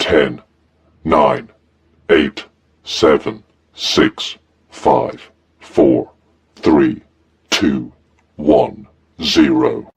10, 9, 8, 7, 6, 5, 4, 3, 2, 1, 0.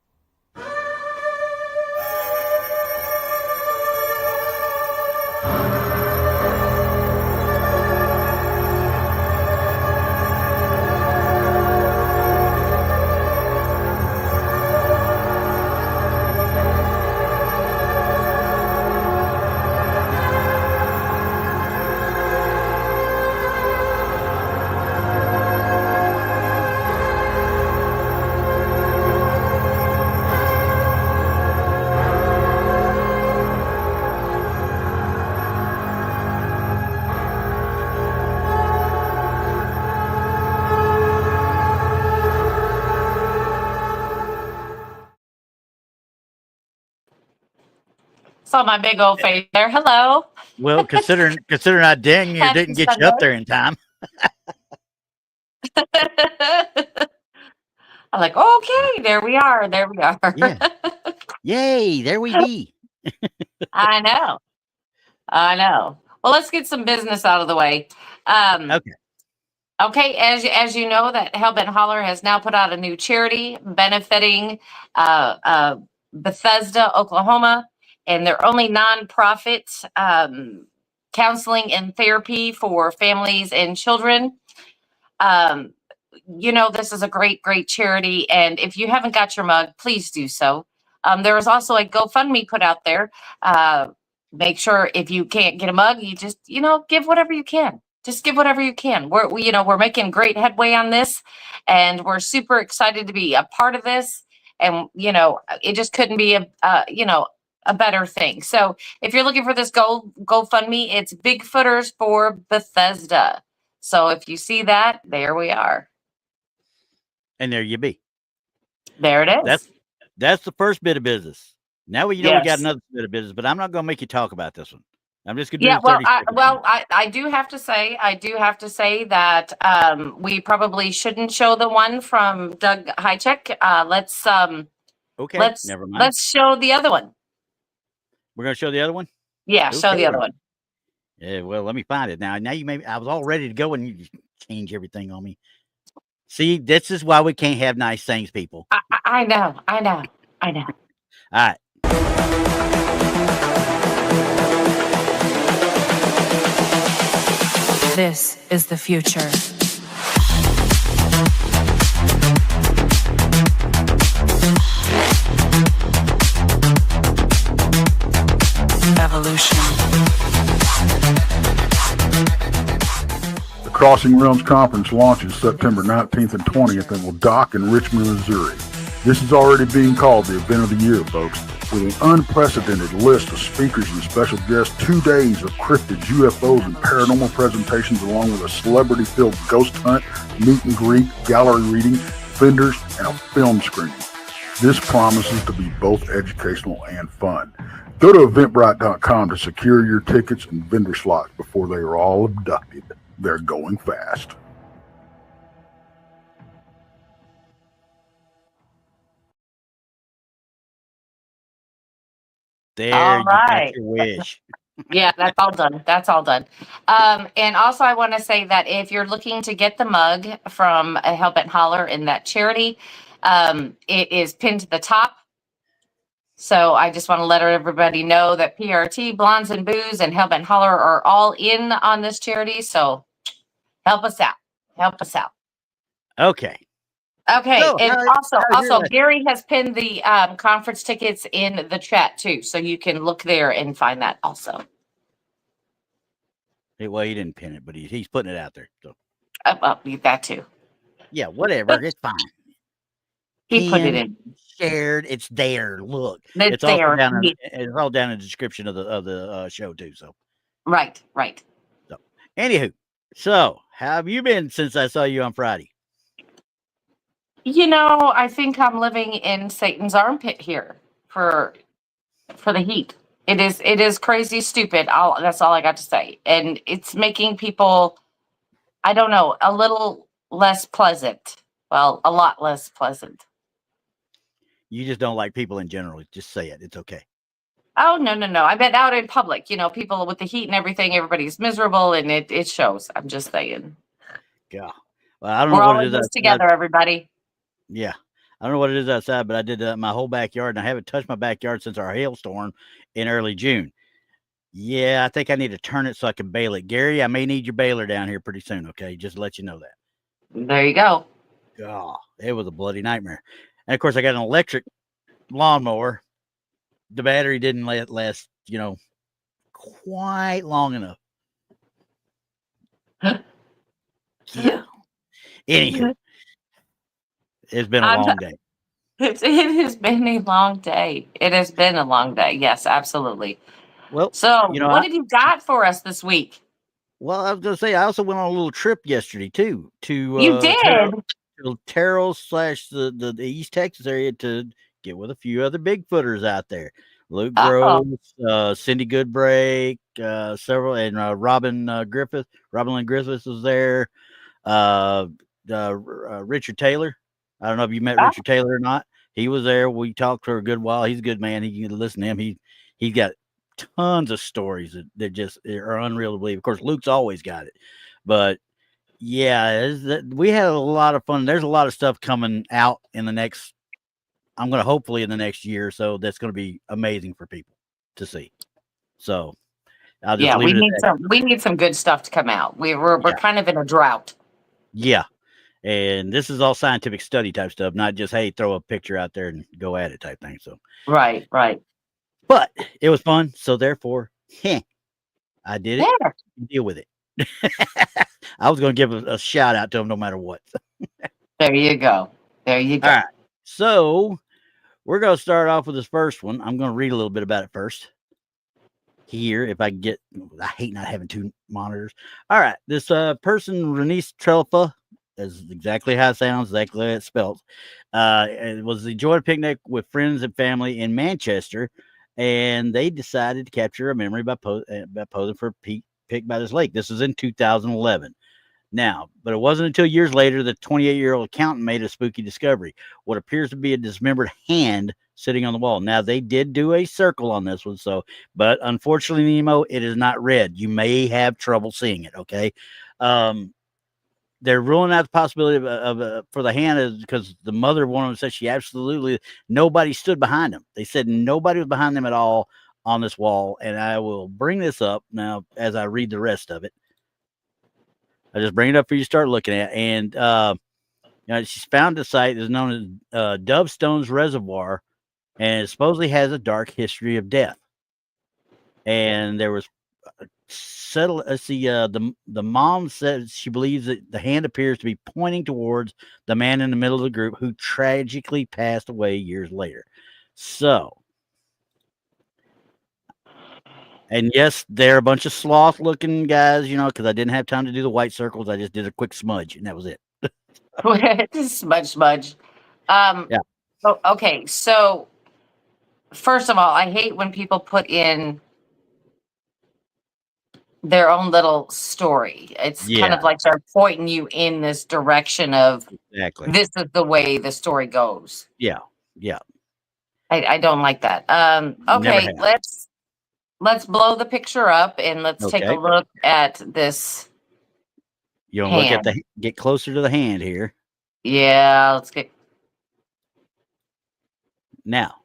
Saw my big old face there. Hello. Well, considering I dang you didn't get you up there in time. I'm like, okay, there we are. Yeah. Yay, there we be. I know. Well, let's get some business out of the way. Okay, as you know, that Hellbent Holler has now put out a new charity benefiting Bethesda, Oklahoma, and their only nonprofit counseling and therapy for families and children. This is a great charity, and if you haven't got your mug, please do so. There is also a GoFundMe put out there. Make sure if you can't get a mug, you just give whatever you can. Just give whatever you can. We're making great headway on this, and we're super excited to be a part of this. And it just couldn't be a better thing. So if you're looking for this GoFundMe, it's Bigfooters for Bethesda. So if you see that, there we are. And there you be. There it is. That's the first bit of business. Now we got another bit of business, but I'm not going to make you talk about this one. I'm just going to do 30 seconds. I do have to say that we probably shouldn't show the one from Doug Highcheck. Let's never mind. Let's show the other one. We're going to show the other one? Yeah, okay. Show the other one. Yeah, well, let me find it now. I was all ready to go and you change everything on me. See, this is why we can't have nice things, people. I know. All right. This is the future. Evolution. The Crossing Realms Conference launches September 19th and 20th and will dock in Richmond, Missouri. This is already being called the event of the year, folks. With an unprecedented list of speakers and special guests, 2 days of cryptids, UFOs, and paranormal presentations, along with a celebrity-filled ghost hunt, meet and greet, gallery reading, vendors, and a film screening. This promises to be both educational and fun. Go to eventbrite.com to secure your tickets and vendor slots before they are all abducted. They're going fast. There, all right. You got your wish. Yeah, that's all done. And also I want to say that if you're looking to get the mug from Hellbent Holler in that charity, it is pinned to the top. So I just want to let everybody know that PRT, Blondes and Boos, and Hellbent Holler are all in on this charity. So help us out. Okay. So, and also Gary has pinned the conference tickets in the chat too, so you can look there and find that also. Well, he didn't pin it, but he's putting it out there. So that too. Yeah, whatever. It's fine. He put it in. Shared. It's there. Look, it's there. It's all down in the description of the show too. So right. So anywho, how have you been since I saw you on Friday? I think I'm living in Satan's armpit here for the heat. It is crazy stupid. That's all I got to say. And it's making people, I don't know, a little less pleasant. Well, a lot less pleasant. You just don't like people in general. Just say it. It's okay. Oh, no, no, no. I meant out in public. You know, people with the heat and everything, everybody's miserable, and it shows. I'm just saying. Yeah. Well, I don't We're know what all it in is this outside. together, everybody. Yeah. I don't know what it is outside, but I did my whole backyard, and I haven't touched my backyard since our hailstorm in early June. Yeah, I think I need to turn it so I can bale it. Gary, I may need your baler down here pretty soon, okay? Just to let you know that. There you go. Oh, it was a bloody nightmare. And of course, I got an electric lawnmower. The battery didn't last, quite long enough. Yeah. Anywho, it's been a long day. It has been a long day. It has been a long day. Yes, absolutely. Well, So, what have you got for us this week? Well, I was going to say, I also went on a little trip yesterday, too, You to did? Terrell / the East Texas area to get with a few other Bigfooters out there. Luke Groves, Cindy Goodbrake, several, and Robin Griffith. Robin Lynn Griffith was there. Richard Taylor. I don't know if you met Richard Taylor or not. He was there. We talked for a good while. He's a good man. You can listen to him. He's got tons of stories that just are unreal to believe. Of course, Luke's always got it, but yeah, we had a lot of fun. There's a lot of stuff coming out in the next. I'm going to hopefully in the next year or so. That's going to be amazing for people to see. So I'll just leave it at that. We need some good stuff to come out. We're kind of in a drought. Yeah. And this is all scientific study type stuff, not just, hey, throw a picture out there and go at it type thing. So right. But it was fun. So therefore, I did it. Yeah. Deal with it. I was going to give a shout out to him no matter what. There you go. All right. So we're going to start off with this first one. I'm going to read a little bit about it first. Here, if I can get, I hate not having two monitors. All right. This person, Renice Trelfa, is exactly how it sounds, exactly how it's spelled. It was enjoyed a picnic with friends and family in Manchester, and they decided to capture a memory by posing for a pic by this lake. This was in 2011. Now, but it wasn't until years later that 28-year-old accountant made a spooky discovery. What appears to be a dismembered hand sitting on the wall. Now, they did do a circle on this one, but unfortunately, Nemo, it is not red. You may have trouble seeing it, okay? They're ruling out the possibility of for the hand is because the mother of one of them said she absolutely nobody stood behind them. They said nobody was behind them at all on this wall. And I will bring this up now as I read the rest of it. I just bring it up for you to start looking at. And she's found a site that's known as Dove Stones Reservoir, and it supposedly has a dark history of death. And there was the mom says she believes that the hand appears to be pointing towards the man in the middle of the group who tragically passed away years later. So, and yes, they're a bunch of sloth looking guys, because I didn't have time to do the white circles. I just did a quick smudge and that was it. Smudge. Yeah. Okay. So first of all, I hate when people put in their own little story. It's kind of like they're pointing you in this direction of this is the way the story goes. Yeah. I don't like that. Okay, let's blow the picture up and let's take a look at this. You want to look at get closer to the hand here. Yeah, let's get. Now,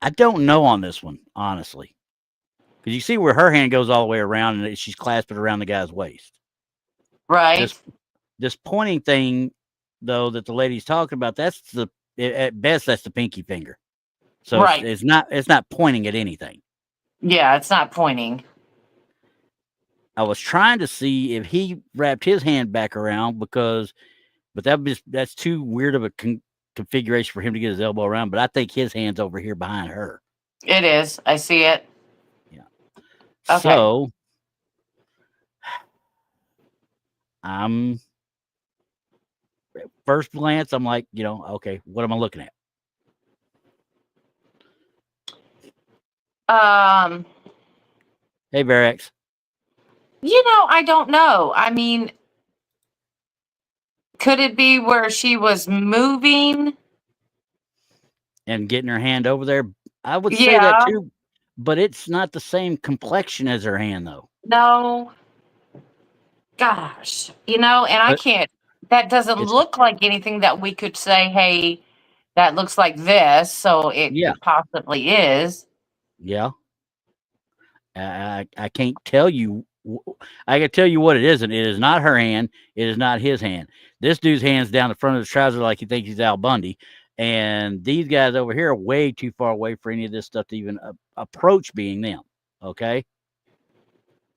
I don't know on this one, honestly. Because you see where her hand goes all the way around and she's clasped it around the guy's waist. Right. This pointing thing, though, that the lady's talking about, at best, that's the pinky finger. So it's not pointing at anything. Yeah, it's not pointing. I was trying to see if he wrapped his hand back around but that's too weird of a configuration for him to get his elbow around, but I think his hand's over here behind her. It is. I see it. Yeah. Okay. So first glance, I'm like, okay, what am I looking at? Hey, Verax. I don't know. I mean, could it be where she was moving? and getting her hand over there. I would say that Yeah. too, but it's not the same complexion as her hand, though. No. Gosh. And I But can't, that doesn't it's look like anything that we could say, hey, that looks like this. So it yeah, possibly is. yeah. I can't tell you. I can tell you what it isn't. It is not her hand. It is not his hand. This dude's hand's down the front of his trousers like he thinks he's Al Bundy. And these guys over here are way too far away for any of this stuff to even approach being them. Okay.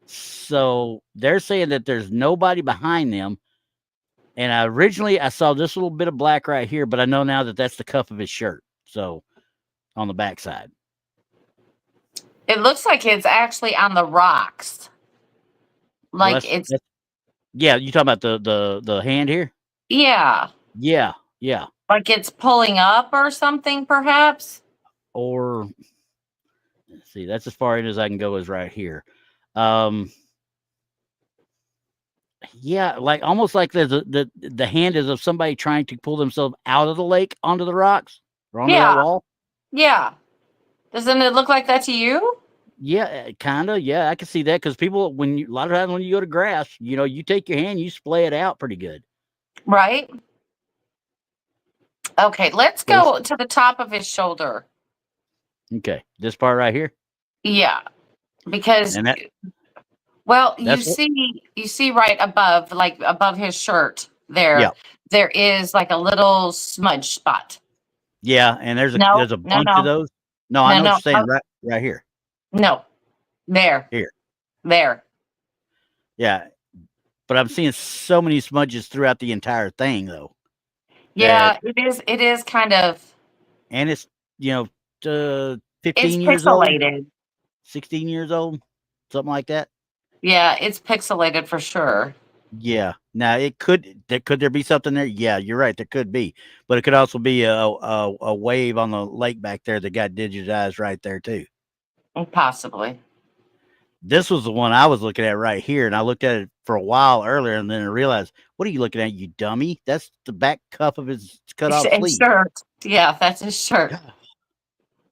So they're saying that there's nobody behind them. And originally I saw this little bit of black right here, but I know now that that's the cuff of his shirt. So on the backside. It looks like it's actually on the rocks. Well, Like it's, yeah, you talking about the hand here? yeah. Yeah, yeah. Like it's pulling up or something, perhaps. Or let's see, that's as far in as I can go is right here. Yeah, like almost like there's the hand is of somebody trying to pull themselves out of the lake onto the rocks or onto that Yeah. wall. Yeah. Doesn't it look like that to you? Yeah, kind of. Yeah, I can see that because people, a lot of times when you go to grass, you take your hand, you splay it out pretty good. Right. Okay, let's But go to the top of his shoulder. okay, this part right here, Yeah. Because and well, you that's what, see right above, like above his shirt there, yeah, there is like a little smudge spot. yeah, and there's a No, bunch of those. No, I no, know what no, you're saying. Right here, no. There. here, There. yeah. But I'm seeing so many smudges throughout the entire thing, though. Yeah, it is kind of, And it's 15 it's years old, pixelated. 16 years old, something like that. Yeah, it's pixelated for sure. Yeah. Now could there be something there? Yeah, you're right. There could be, but it could also be a wave on the lake back there that got digitized right there too. Possibly. This was the one I was looking at right here, and I looked at it for a while earlier, and then I realized, what are you looking at, you dummy? That's the back cuff of his cut off His sleeve. shirt. Yeah, that's his shirt.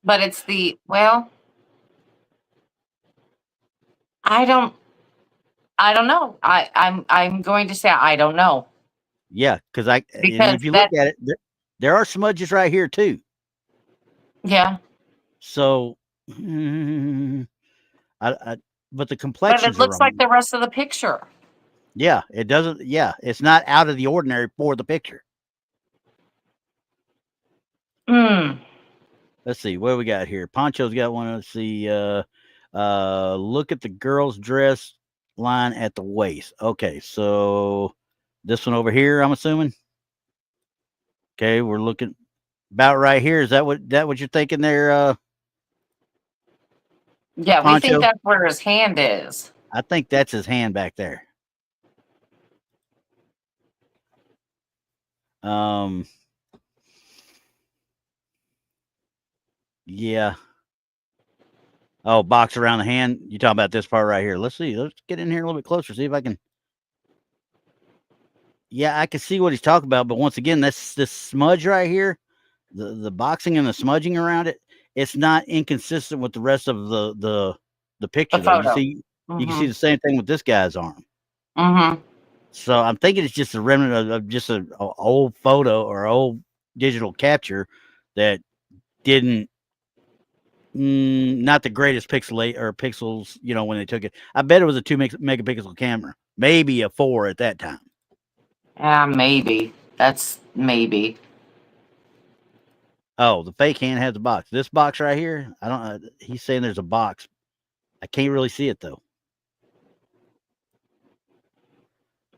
But it's I don't know. I'm going to say I don't know. Yeah, because Because if you look at it, there are smudges right here too. Yeah. So, but the complexion. But it looks like the rest of the picture. Yeah, it doesn't. Yeah, it's not out of the ordinary for the picture. Let's see what we got here. Poncho's got one. Let's see. Look at the girl's dress line at the waist. Okay, so this one over here, I'm assuming. Okay, we're looking about right here. Is that what you're thinking there? Yeah, Poncho? we think that's where his hand is. I think that's his hand back there. Yeah. Oh, box around the hand. You talking about this part right here? Let's see. Let's get in here a little bit closer. See if I can. Yeah, I can see what he's talking about, but once again, this smudge right here, the boxing and the smudging around it, it's not inconsistent with the rest of the picture. The photo. You can see the same thing with this guy's arm. Mm-hmm. So I'm thinking it's just a remnant of just an old photo or old digital capture that didn't. Not the greatest pixels, when they took it. I bet it was a 2 megapixel camera, maybe a 4 at that time. Maybe. That's maybe. Oh, the fake hand has a box. This box right here, I don't. He's saying there's a box. I can't really see it though.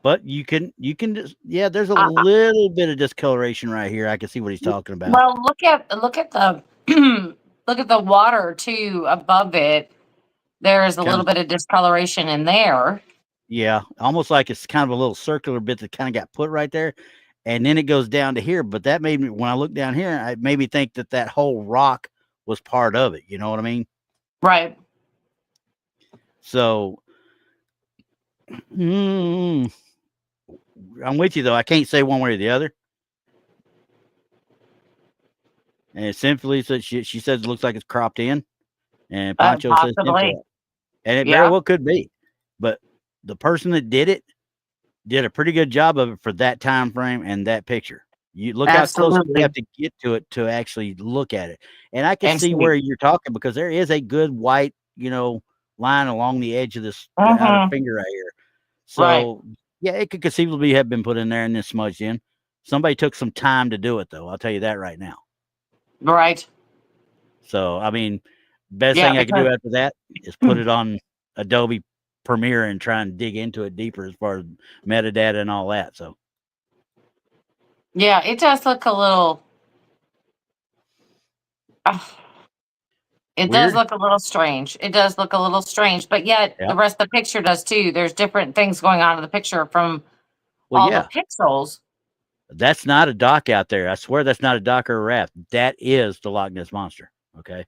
But you can just, yeah. There's a little bit of discoloration right here. I can see what he's talking about. Well, look at the look at the water too above it. There is a little bit of discoloration in there. Yeah, almost like it's kind of a little circular bit that kind of got put right there, and then it goes down to here. But that made me, when I looked down here, it made me think that whole rock was part of it. You know what I mean? Right. So, I'm with you though. I can't say one way or the other. And it simply says she says it looks like it's cropped in, and Pancho says Possibly. tinfoil. And it very Yeah. well could be. But the person that did it did a pretty good job of it for that time frame and that picture. You look how close you Absolutely. have to get to it to actually look at it. And I can And see see. where you're talking because there is a good white, line along the edge of the outer Mhm. finger right here. Right. So yeah, it could conceivably have been put in there and then smudged in. Somebody took some time to do it though. I'll tell you that right now. Right. So I mean, best Yeah, thing I could do because after that is put it on Adobe Premiere and try and dig into it deeper as far as metadata and all that. So yeah, it does look a little it does weird. look a little strange. It does look a little strange, but yet Yeah. the rest of the picture does too. There's different things going on in the picture from Well, all yeah, the pixels. that's not a dock out there. I swear that's not a dock or a raft. That is the Loch Ness Monster. Okay.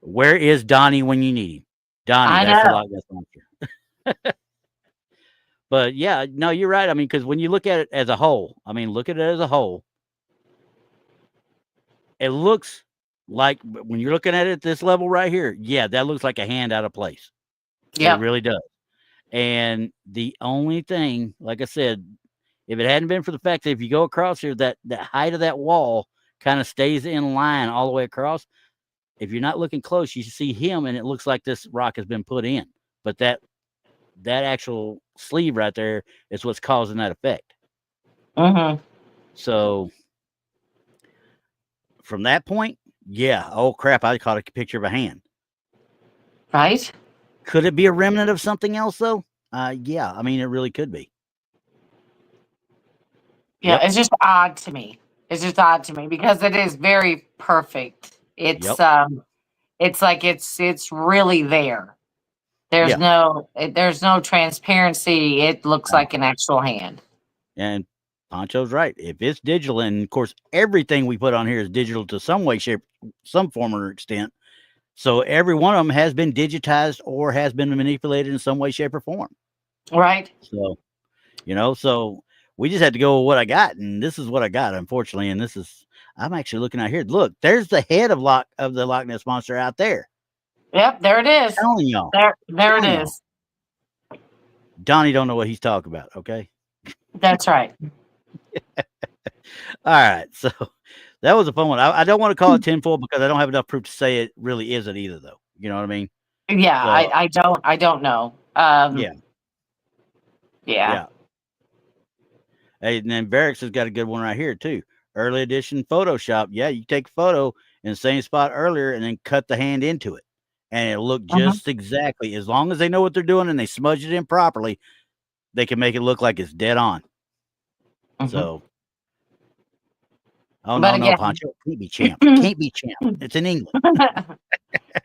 Where is Donnie when you need him? Donnie, I that's the know. Loch Ness Monster. But yeah, no, you're right. I mean, because when you look at it as a whole, look at it as a whole, it looks like when you're looking at it at this level right here, yeah, that looks like a hand out of place. It Yep. really does. And the only thing, like I said, if it hadn't been for the fact that if you go across here, that height of that wall kind of stays in line all the way across. If you're not looking close, you see him, and it looks like this rock has been put in. But that actual sleeve right there is what's causing that effect. Mm-hmm. So from that point, yeah, oh crap, I caught a picture of a hand. Right? Could it be a remnant of something else though? Yeah, it really could be. Yeah, Yep. it's just odd to me. It's just odd to me because it is very perfect. It's Yep. it's like it's really there. There's Yeah. there's no transparency. It looks like an actual hand. And Pancho's right. If it's digital, and of course everything we put on here is digital to some way, shape, some form or extent. So every one of them has been digitized or has been manipulated in some way, shape, or form. Right? So, so we just had to go with what I got, and this is what I got, unfortunately. And I'm actually looking out here. Look, there's the head of the Loch Ness Monster out there. Yep, there it is. Telling y'all. There it is. Donnie don't know what he's talking about. Okay. That's right. All right. So that was a fun one. I don't want to call it tinfoil because I don't have enough proof to say it really isn't either, though. You know what I mean? Yeah, So, I don't know. yeah. Yeah. Hey, and then Varix has got a good one right here too. Early edition Photoshop. Yeah, you take a photo in the same spot earlier and then cut the hand into it, and it'll look just exactly. As long as they know what they're doing and they smudge it in properly, they can make it look like it's dead on. So, oh But no, again, Pancho, can't be champ. Can't be champ. It's in England.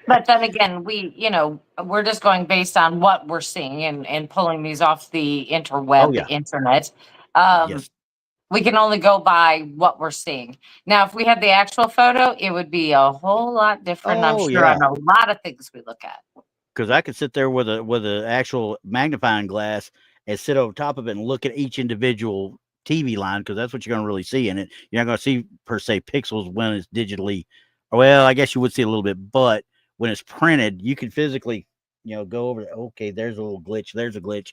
But then again, we're just going based on what we're seeing and pulling these off the interweb, the internet. Yes. We can only go by what we're seeing. Now, if we had the actual photo, it would be a whole lot different. I'm sure on a lot of things we look at. Because I could sit there with a actual magnifying glass and sit over top of it and look at each individual TV line, because that's what you're going to really see in it. You're not going to see per se pixels when it's digitally. Well, I guess you would see a little bit, but when it's printed, you can physically, go over. Okay, there's a little glitch. There's a glitch,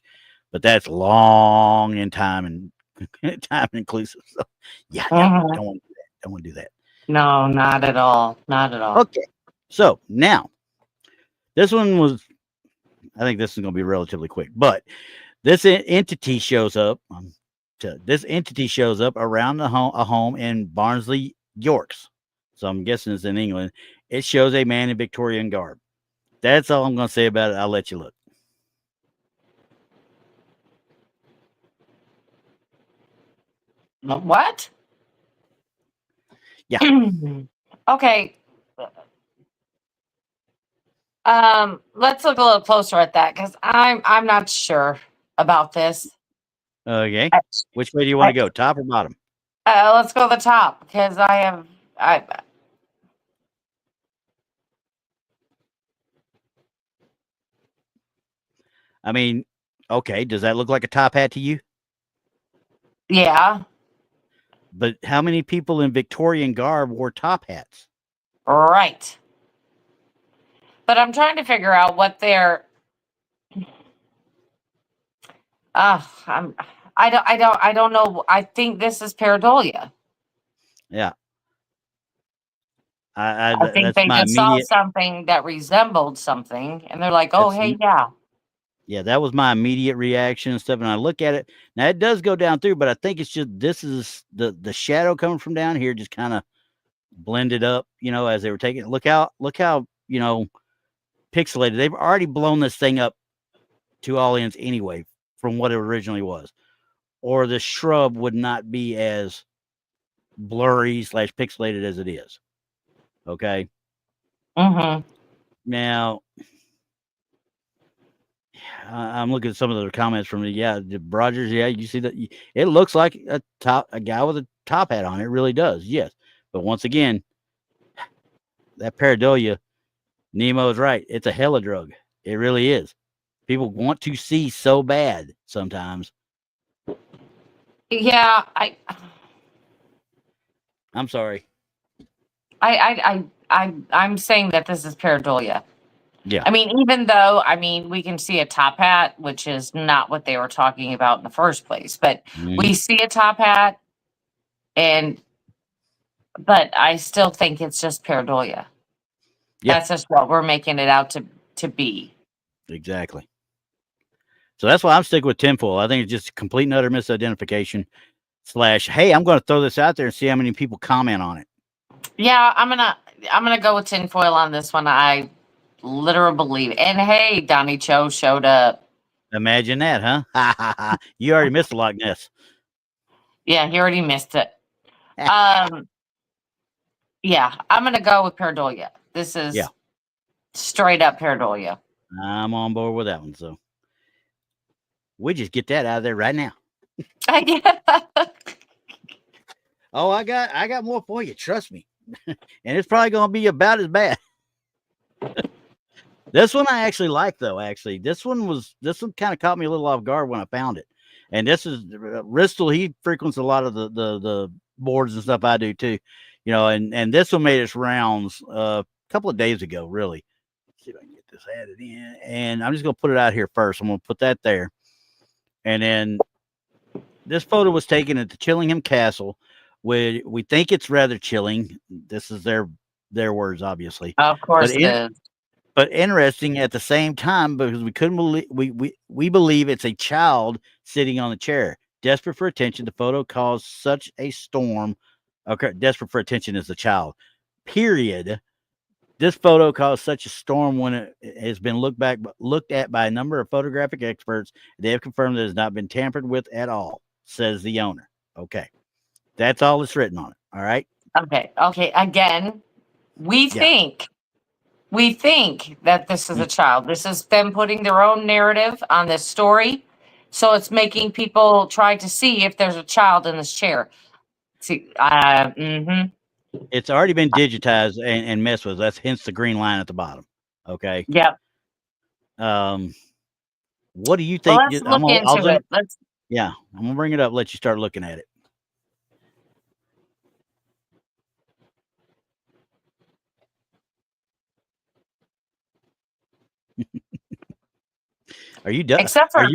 but that's long in time and time inclusive. So, yeah, don't want to do that. Don't want to do that. No, not at all. Not at all. Okay, so now this one was. I think this is going to be relatively quick, but this entity shows up. This entity shows up around a home in Barnsley, Yorks. So I'm guessing it's in England. It shows a man in Victorian garb. That's all I'm going to say about it. I'll let you look. What? Yeah. Okay. Let's look a little closer at that because I'm not sure about this. Okay. Which way do you want to go? Top or bottom? Let's go to the top because okay. Does that look like a top hat to you? Yeah. But how many people in Victorian garb wore top hats? Right. But I'm trying to figure out what their I'm I don't know. I think this is pareidolia. Yeah. I think That's they my just saw immediate. something that resembled something and they're like, oh, That's hey, yeah. Yeah, that was my immediate reaction and stuff. And I look at it now; it does go down through, but I think it's just this is the shadow coming from down here, just kind of blended up, as they were taking it. Look how pixelated. They've already blown this thing up to all ends anyway, from what it originally was, or the shrub would not be as blurry / pixelated as it is. Okay, Mm-hmm. now I'm looking at some of the comments from the Rogers. Yeah, you see that it looks like a guy with a top hat on. It really does. Yes, but once again, that pareidolia, Nemo is right. It's a hella drug. It really is. People want to see so bad sometimes. Yeah, I'm sorry. I'm saying that this is pareidolia. Yeah. I mean, even though, we can see a top hat, which is not what they were talking about in the first place, but we see a top hat, but I still think it's just pareidolia. Yeah. That's just what we're making it out to be. Exactly. So that's why I'm sticking with tinfoil. I think it's just complete and utter misidentification / hey, I'm going to throw this out there and see how many people comment on it. Yeah, I'm gonna go with tinfoil on this one. I literally believe. And hey, Donnie Cho showed up. Imagine that, huh? You already missed the Loch Ness. Yeah, he already missed it. Yeah, I'm gonna go with pareidolia. This is straight up pareidolia. I'm on board with that one. So we just get that out of there right now. Oh, I got more for you. Trust me. And it's probably going to be about as bad. This one I actually like, though. Actually, this one kind of caught me a little off guard when I found it. And this is Ristel. He frequents a lot of the boards and stuff I do too, and this one made its rounds a couple of days ago. Really, let's see if I can get this added in, and I'm just gonna put it out here first. I'm gonna put that there, and then this photo was taken at the Chillingham Castle. We think it's rather chilling. This is their words, obviously. Of course it is. But interesting at the same time, because we couldn't believe we believe it's a child sitting on the chair, desperate for attention. The photo caused such a storm. Okay, desperate for attention is the child. Period. This photo caused such a storm when it has been looked at by a number of photographic experts. They have confirmed that it has not been tampered with at all, says the owner. Okay. That's all that's written on it. All right. Okay. Again, we think that this is a child. This is them putting their own narrative on this story. So it's making people try to see if there's a child in this chair. See, It's already been digitized and messed with. That's hence the green line at the bottom. Okay. Yep. What do you think? Well, let's look into it. I'm gonna bring it up. Let you start looking at it. Are you done? Except for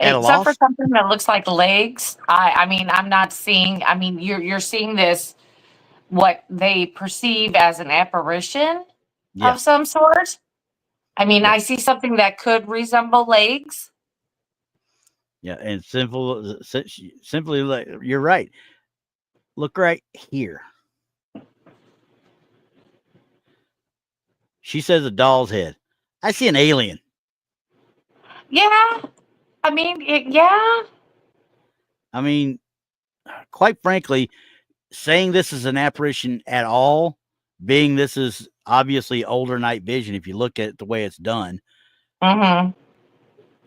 except for something that looks like legs. I'm not seeing. You're seeing this, what they perceive as an apparition of some sort. I see something that could resemble legs. Yeah, and simply, you're right. Look right here. She says a doll's head. I see an alien. Yeah. Quite frankly, saying this is an apparition at all, being this is obviously older night vision, if you look at it the way it's done,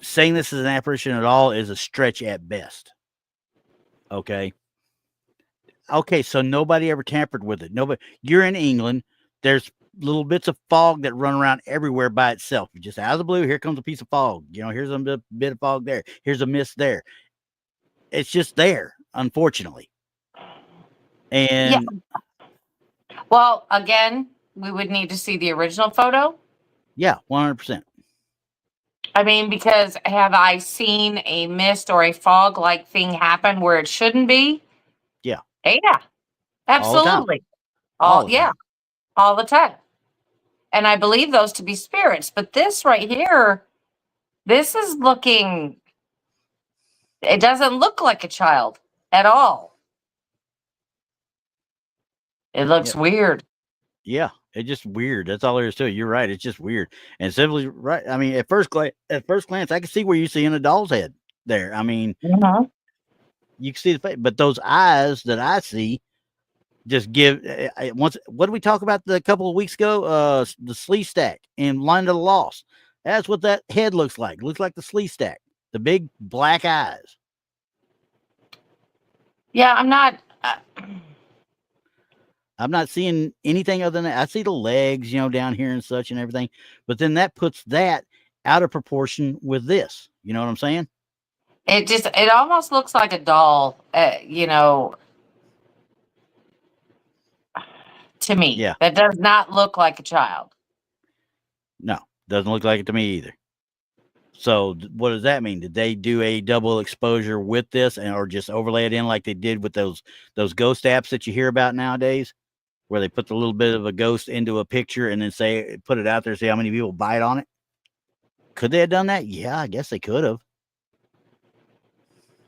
saying this is an apparition at all is a stretch at best. Okay, so nobody ever tampered with it. Nobody. You're in England. There's little bits of fog that run around everywhere by itself. Just out of the blue, here comes a piece of fog. Here's a bit of fog there. Here's a mist there. It's just there, unfortunately. And Well, again, we would need to see the original photo. yeah, 100%. I mean, because have I seen a mist or a fog like thing happen where it shouldn't be? Yeah. Yeah, All the time. absolutely. All the time. All the time. And I believe those to be spirits. But this right here, this is looking, it doesn't look like a child at all. It looks weird. Yeah, it's just weird. That's all there is to it. You're right. It's just weird. And simply right. I mean, at first glance, I can see where you see in a doll's head there. I mean, you can see the face, but those eyes that I see just give once. What did we talk about a couple of weeks ago? The slee stack in Land of the Lost. That's what that head looks like. It looks like the slee stack, the big black eyes. Yeah, I'm not seeing anything other than that. I see the legs, down here and such and everything, but then that puts that out of proportion with this. You know what I'm saying? It almost looks like a doll, to me. Yeah. That does not look like a child. No, doesn't look like it to me either. So what does that mean? Did they do a double exposure with this or just overlay it in like they did with those ghost apps that you hear about nowadays, where they put a little bit of a ghost into a picture and then put it out there, see how many people bite on it? Could they have done that? Yeah, I guess they could have.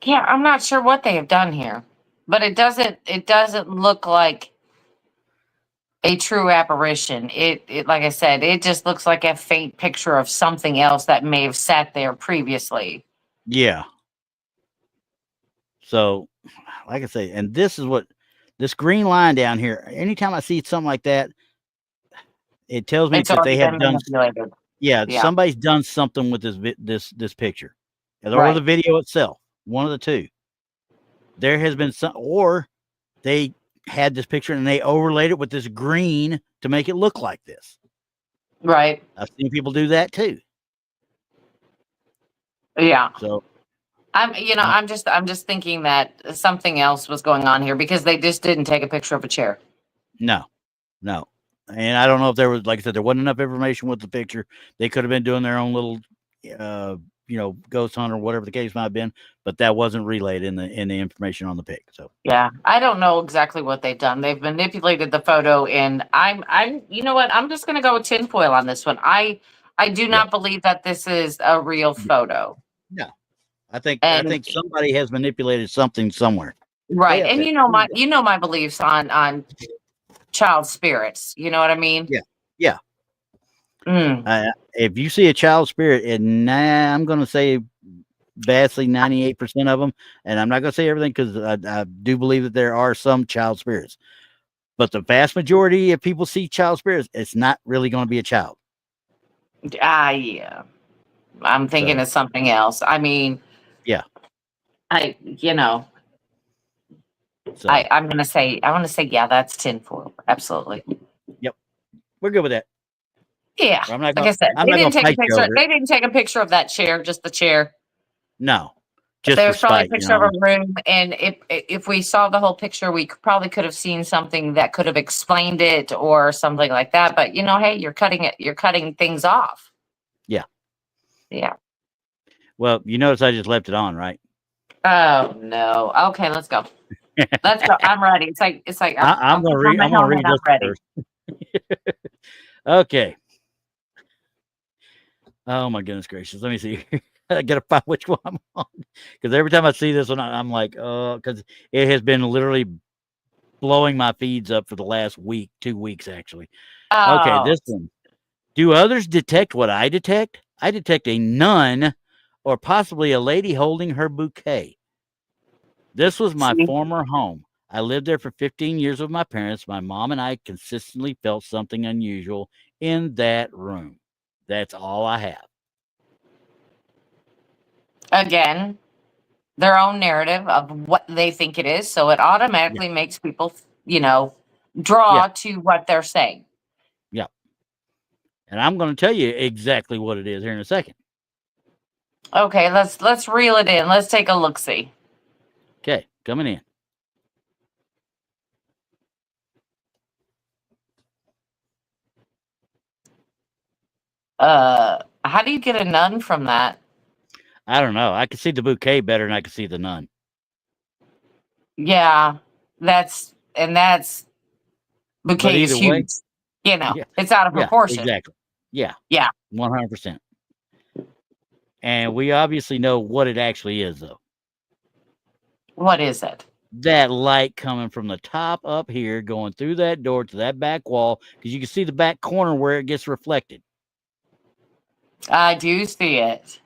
Yeah, I'm not sure what they have done here, but it doesn't look like a true apparition. It like I said, it just looks like a faint picture of something else that may have sat there previously. Yeah. So, like I say, and this is what this green line down here, anytime I see something like that, it tells me that they have done. Yeah, somebody's done something with this picture, or the video itself. One of the two. There has been some, or they had this picture and they overlaid it with this green to make it look like this. Right. I've seen people do that too. Yeah. So I'm just thinking that something else was going on here because they just didn't take a picture of a chair. No. And I don't know if there was, like I said, there wasn't enough information with the picture. They could have been doing their own little, ghost hunt or whatever the case might have been, but that wasn't relayed in the information on the pic. So yeah, I don't know exactly what they've done. They've manipulated the photo, and I'm you know what? I'm just gonna go with tinfoil on this one. I do not believe that this is a real photo. No, I think somebody has manipulated something somewhere. Right, and you know my beliefs on child spirits. You know what I mean? Yeah. If you see a child spirit, and I'm going to say vastly 98% of them, and I'm not going to say everything because I do believe that there are some child spirits, but the vast majority of people see child spirits, it's not really going to be a child. Yeah. I'm thinking of something else. I mean, yeah. I'm going to say, yeah, that's tinfoil. Absolutely. Yep. We're good with that. Yeah. Like I said, they didn't take a picture. They didn't take a picture of that chair, just the chair. No. Just there's probably a picture of a room, and if we saw the whole picture, we probably could have seen something that could have explained it or something like that. But hey, you're cutting things off. Yeah. Yeah. Well, you notice I just left it on, right? Oh no. Okay, let's go. Let's go. I'm ready. It's like I'm gonna read this first. Okay. Oh my goodness gracious. Let me see. I gotta find which one I'm on, because every time I see this one, I'm like, oh, because it has been literally blowing my feeds up for the last 2 weeks actually. Okay, this one. Do others detect what I detect? I detect a nun or possibly a lady holding her bouquet. This was my former home. I lived there for 15 years with my parents. My mom and I consistently felt something unusual in that room. That's all I have. Again, their own narrative of what they think it is. So it automatically makes people, draw to what they're saying. Yeah. And I'm going to tell you exactly what it is here in a second. Okay, let's reel it in. Let's take a look-see. Okay, coming in. How do you get a nun from that? I don't know. I could see the bouquet better than I could see the nun. Yeah, that's bouquet is either way, huge. You know, yeah, it's out of proportion. exactly. Yeah, Yeah. 100%. And we obviously know what it actually is, though. What is it? That light coming from the top up here, going through that door to that back wall, because you can see the back corner where it gets reflected. I do see it.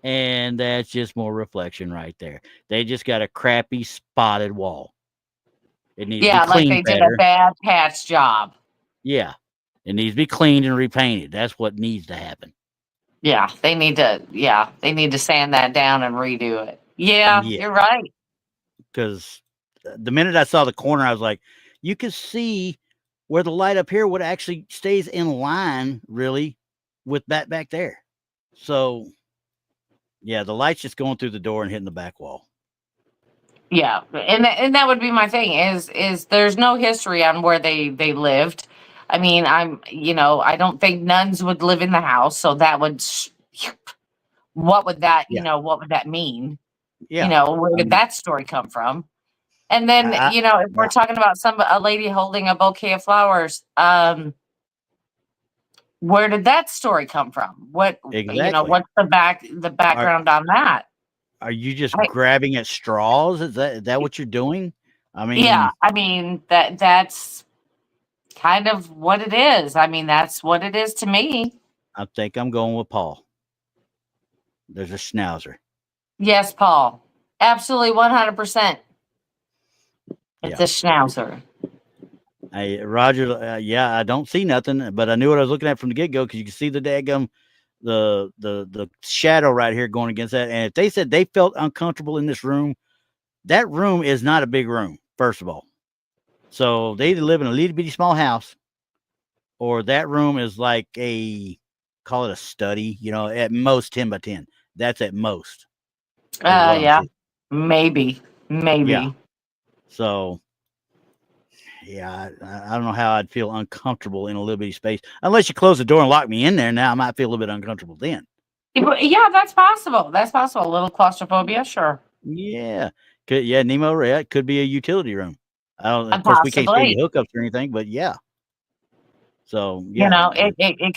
And that's just more reflection right there. They just got a crappy spotted wall. It needs to be like cleaned they did better. a bad patch job. Yeah. It needs to be cleaned and repainted. That's what needs to happen. Yeah, they need to sand that down and redo it. Yeah. You're right. Because the minute I saw the corner, I was like, you could see where the light up here would actually stays in line, really, with that back there. So, yeah, the light's just going through the door and hitting the back wall. Yeah, and that would be my thing is there's no history on where they lived. I mean, I don't think nuns would live in the house, so that would what would that what would that mean? Yeah. Where did that story come from? And then if we're talking about a lady holding a bouquet of flowers, where did that story come from? What exactly? What's the background on that? Are you just grabbing at straws? Is that what you're doing? I mean, yeah, I mean that's kind of what it is. I mean, that's what it is to me. I think I'm going with Paul. There's a schnauzer. Yes, Paul. Absolutely 100%. It's a schnauzer. Roger, I don't see nothing, but I knew what I was looking at from the get-go because you can see the daggum, the shadow right here going against that. And if they said they felt uncomfortable in this room, that room is not a big room, first of all. So they either live in a little bitty small house, or that room is like call it a study, at most 10 by 10. That's at most. Yeah, maybe. Yeah. So, yeah, I don't know how I'd feel uncomfortable in a little bitty space unless you close the door and lock me in there. Now I might feel a little bit uncomfortable then. Yeah, that's possible. That's possible. A little claustrophobia, sure. Yeah, Nemo, it could be a utility room. Of course, we can't see any hookups or anything, but yeah. So yeah, it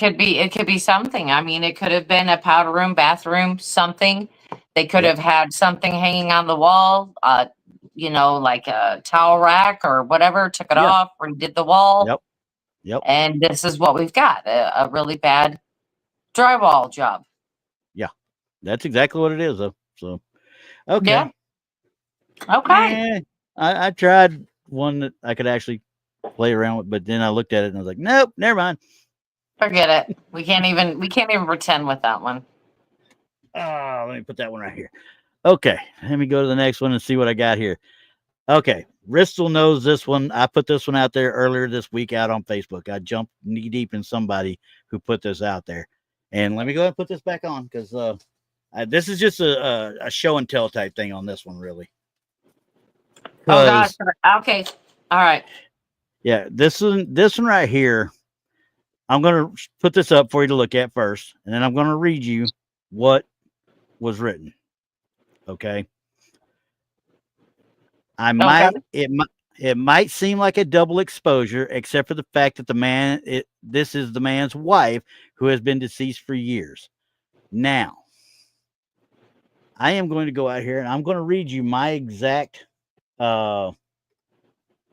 could be something. I mean, it could have been a powder room, bathroom, something. They could have had something hanging on the wall, like a towel rack or whatever. Took it off, redid the wall. Yep. And this is what we've got: a really bad drywall job. Yeah, that's exactly what it is, though. So, okay. Yeah. Okay. I tried one that I could actually play around with, but then I looked at it and I was like, nope, never mind. Forget it. We can't even pretend with that one. Let me put that one right here. Okay, let me go to the next one and see what I got here. Okay, Bristol knows this one. I put this one out there earlier this week out on Facebook. I jumped knee deep in somebody who put this out there. And let me go ahead and put this back on because this is just a show and tell type thing on this one, really. Oh, gosh. Okay. All right. Yeah, this one right here, I'm going to put this up for you to look at first, and then I'm going to read you what was written. Okay. It might seem like a double exposure, except for the fact that this is the man's wife who has been deceased for years. Now, I am going to go out here and I'm going to read you my exact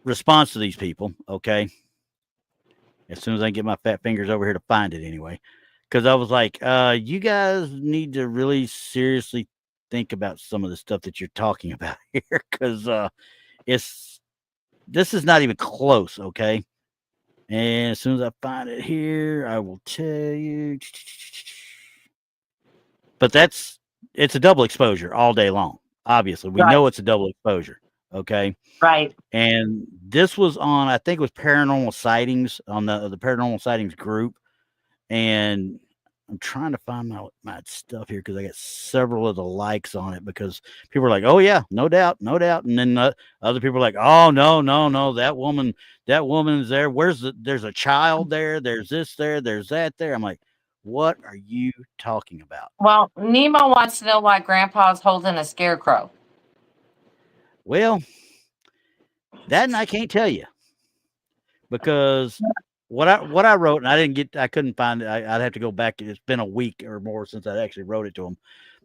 response to these people. Okay. As soon as I get my fat fingers over here to find it anyway. Because I was like, you guys need to really seriously think about some of the stuff that you're talking about here. Because this is not even close. Okay. And as soon as I find it here, I will tell you. But it's a double exposure all day long. Obviously, we know it's a double exposure. Okay. Right. And this was on, I think it was Paranormal Sightings on the Paranormal Sightings group. And I'm trying to find my stuff here because I got several of the likes on it because people are like, oh yeah, no doubt. And then other people are like, oh no, that woman's there. There's a child there. There's this there. There's that there. I'm like, What are you talking about? Well, Nemo wants to know why Grandpa's holding a scarecrow. Well, that and I can't tell you because what I wrote, and I couldn't find it. I'd have to go back. It's been a week or more since I actually wrote it to him,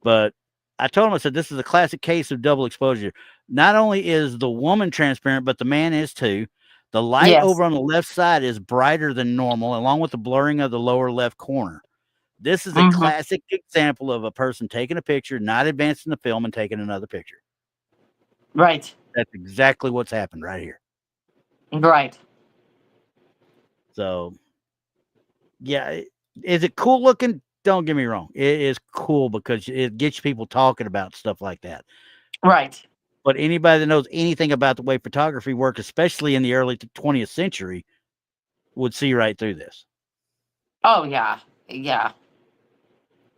but I told him, I said, this is a classic case of double exposure. Not only is the woman transparent, but the man is too. The light Yes. over on the left side is brighter than normal, along with the blurring of the lower left corner. This is a classic example of a person taking a picture, not advancing the film, and taking another picture. Right. That's exactly what's happened right here. Right. So, yeah, is it cool looking? Don't get me wrong. It is cool because it gets people talking about stuff like that. Right. But anybody that knows anything about the way photography worked, especially in the early 20th century, would see right through this. Oh, yeah. Yeah.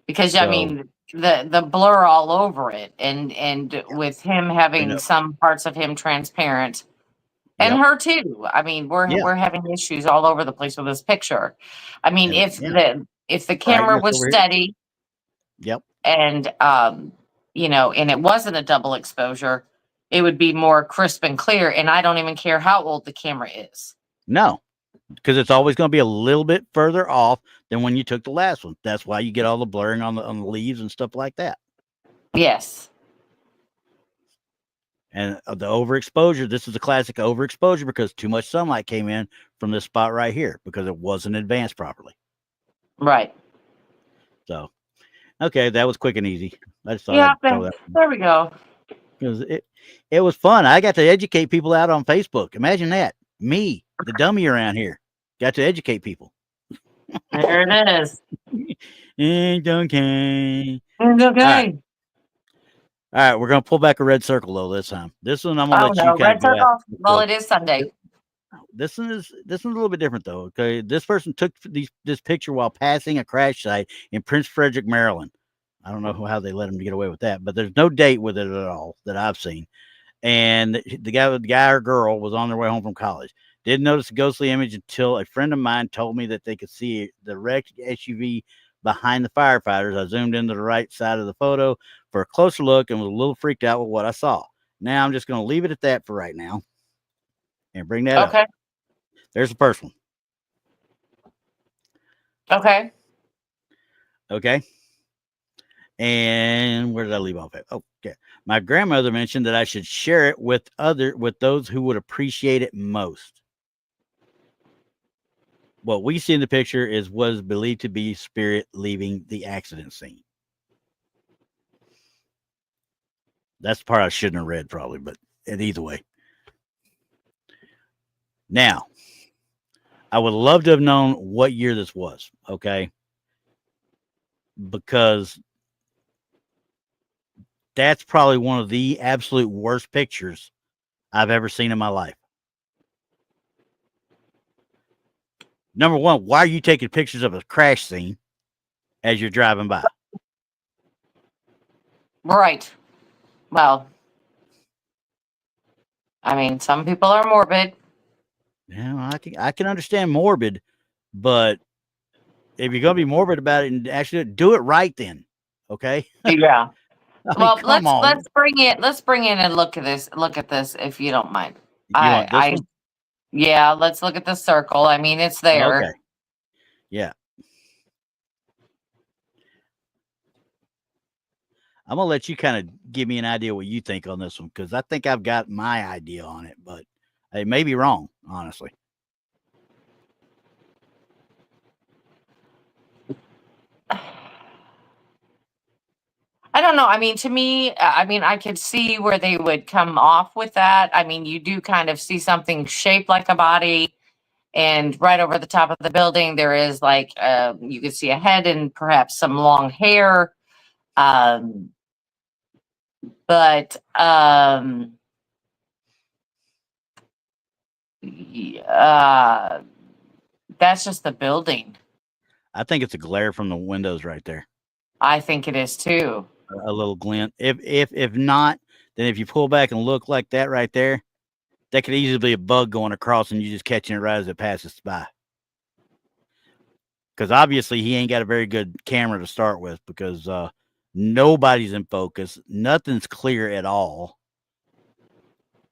Because, I mean, the blur all over it. And with him having some parts of him transparent. And her too. I mean, we're having issues all over the place with this picture. I mean, if the camera was steady, and you know, and it wasn't a double exposure, it would be more crisp and clear. And I don't even care how old the camera is. No, because it's always going to be a little bit further off than when you took the last one. That's why you get all the blurring on the leaves and stuff like that. Yes. And the overexposure, this is a classic overexposure because too much sunlight came in from this spot right here because it wasn't advanced properly. Right. So, okay, that was quick and easy. I just thought there we go. Because it was fun. I got to educate people out on Facebook. Imagine that. Me, the dummy around here, got to educate people. There it is. It's okay. It's okay. All right, we're gonna pull back a red circle though this time. This one I'm gonna let you red circle. Well, it is Sunday. This one's a little bit different though. Okay, this person took this picture while passing a crash site in Prince Frederick, Maryland. I don't know how they let him get away with that, but there's no date with it at all that I've seen. And the guy or girl was on their way home from college. Didn't notice a ghostly image until a friend of mine told me that they could see the wrecked SUV behind the firefighters. I zoomed into the right side of the photo for a closer look and was a little freaked out with what I saw. Now I'm just going to leave it at that for right now and bring that up. There's the first one. Okay. And where did I leave off at? Okay. My grandmother mentioned that I should share it with those who would appreciate it most. What we see in the picture was believed to be spirit leaving the accident scene. That's the part I shouldn't have read probably, but either way. Now, I would love to have known what year this was, okay? Because that's probably one of the absolute worst pictures I've ever seen in my life. Number one, why are you taking pictures of a crash scene as you're driving by? Right. Well, I mean, some people are morbid. Yeah, I can understand morbid, but if you're gonna be morbid about it and actually do it right, then okay. Yeah. I mean, well, let's bring in and look at this if you don't mind. You want this one? Yeah, let's look at the circle. I mean, it's there. Okay. Yeah. I'm gonna let you kind of give me an idea what you think on this one because I think I've got my idea on it, but it may be wrong, honestly. I don't know. I mean, to me, I could see where they would come off with that. I mean, you do kind of see something shaped like a body, and right over the top of the building, there is like you could see a head and perhaps some long hair. But that's just the building. I think it's a glare from the windows right there. I think it is too. A little glint. If not, then if you pull back and look like that right there, that could easily be a bug going across and you just catching it right as it passes by. because obviously he ain't got a very good camera to start with, because nobody's in focus, nothing's clear at all.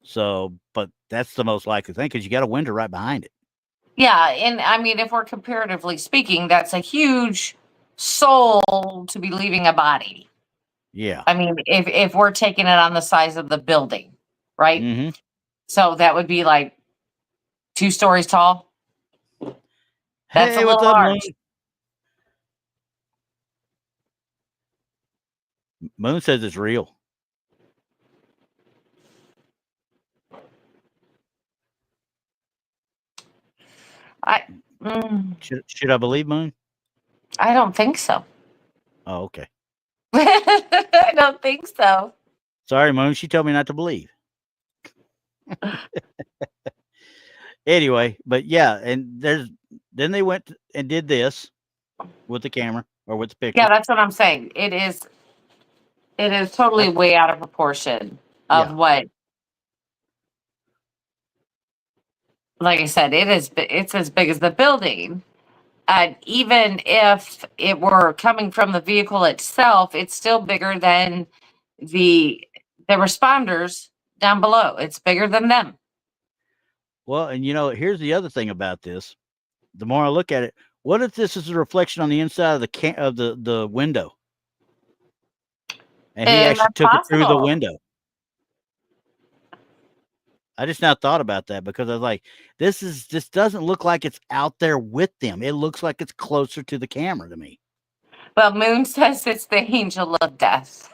So, but that's the most likely thing, because you got a window right behind it. Yeah, and I mean, if we're comparatively speaking, that's a huge soul to be leaving a body. Yeah. I mean, if we're taking it on the size of the building, right? Mm-hmm. So that would be like 2 stories tall. That's Hey, a what's little up, large. Moon? Moon says it's real. Should I believe Moon? I don't think so. Oh, okay. I don't think so. Sorry, Moon. She told me not to believe. Anyway, but yeah, and then they went and did this with the camera or with the picture. Yeah, that's what I'm saying. It is totally way out of proportion of what. Like I said, it's as big as the building. And even if it were coming from the vehicle itself, it's still bigger than the responders down below. It's bigger than them. Well, and here's the other thing about this. The more I look at it, what if this is a reflection on the inside of the window? And he actually took it through the window. I just now thought about that, because I was like, this doesn't look like it's out there with them. It looks like it's closer to the camera to me. Well, Moon says it's the angel of death.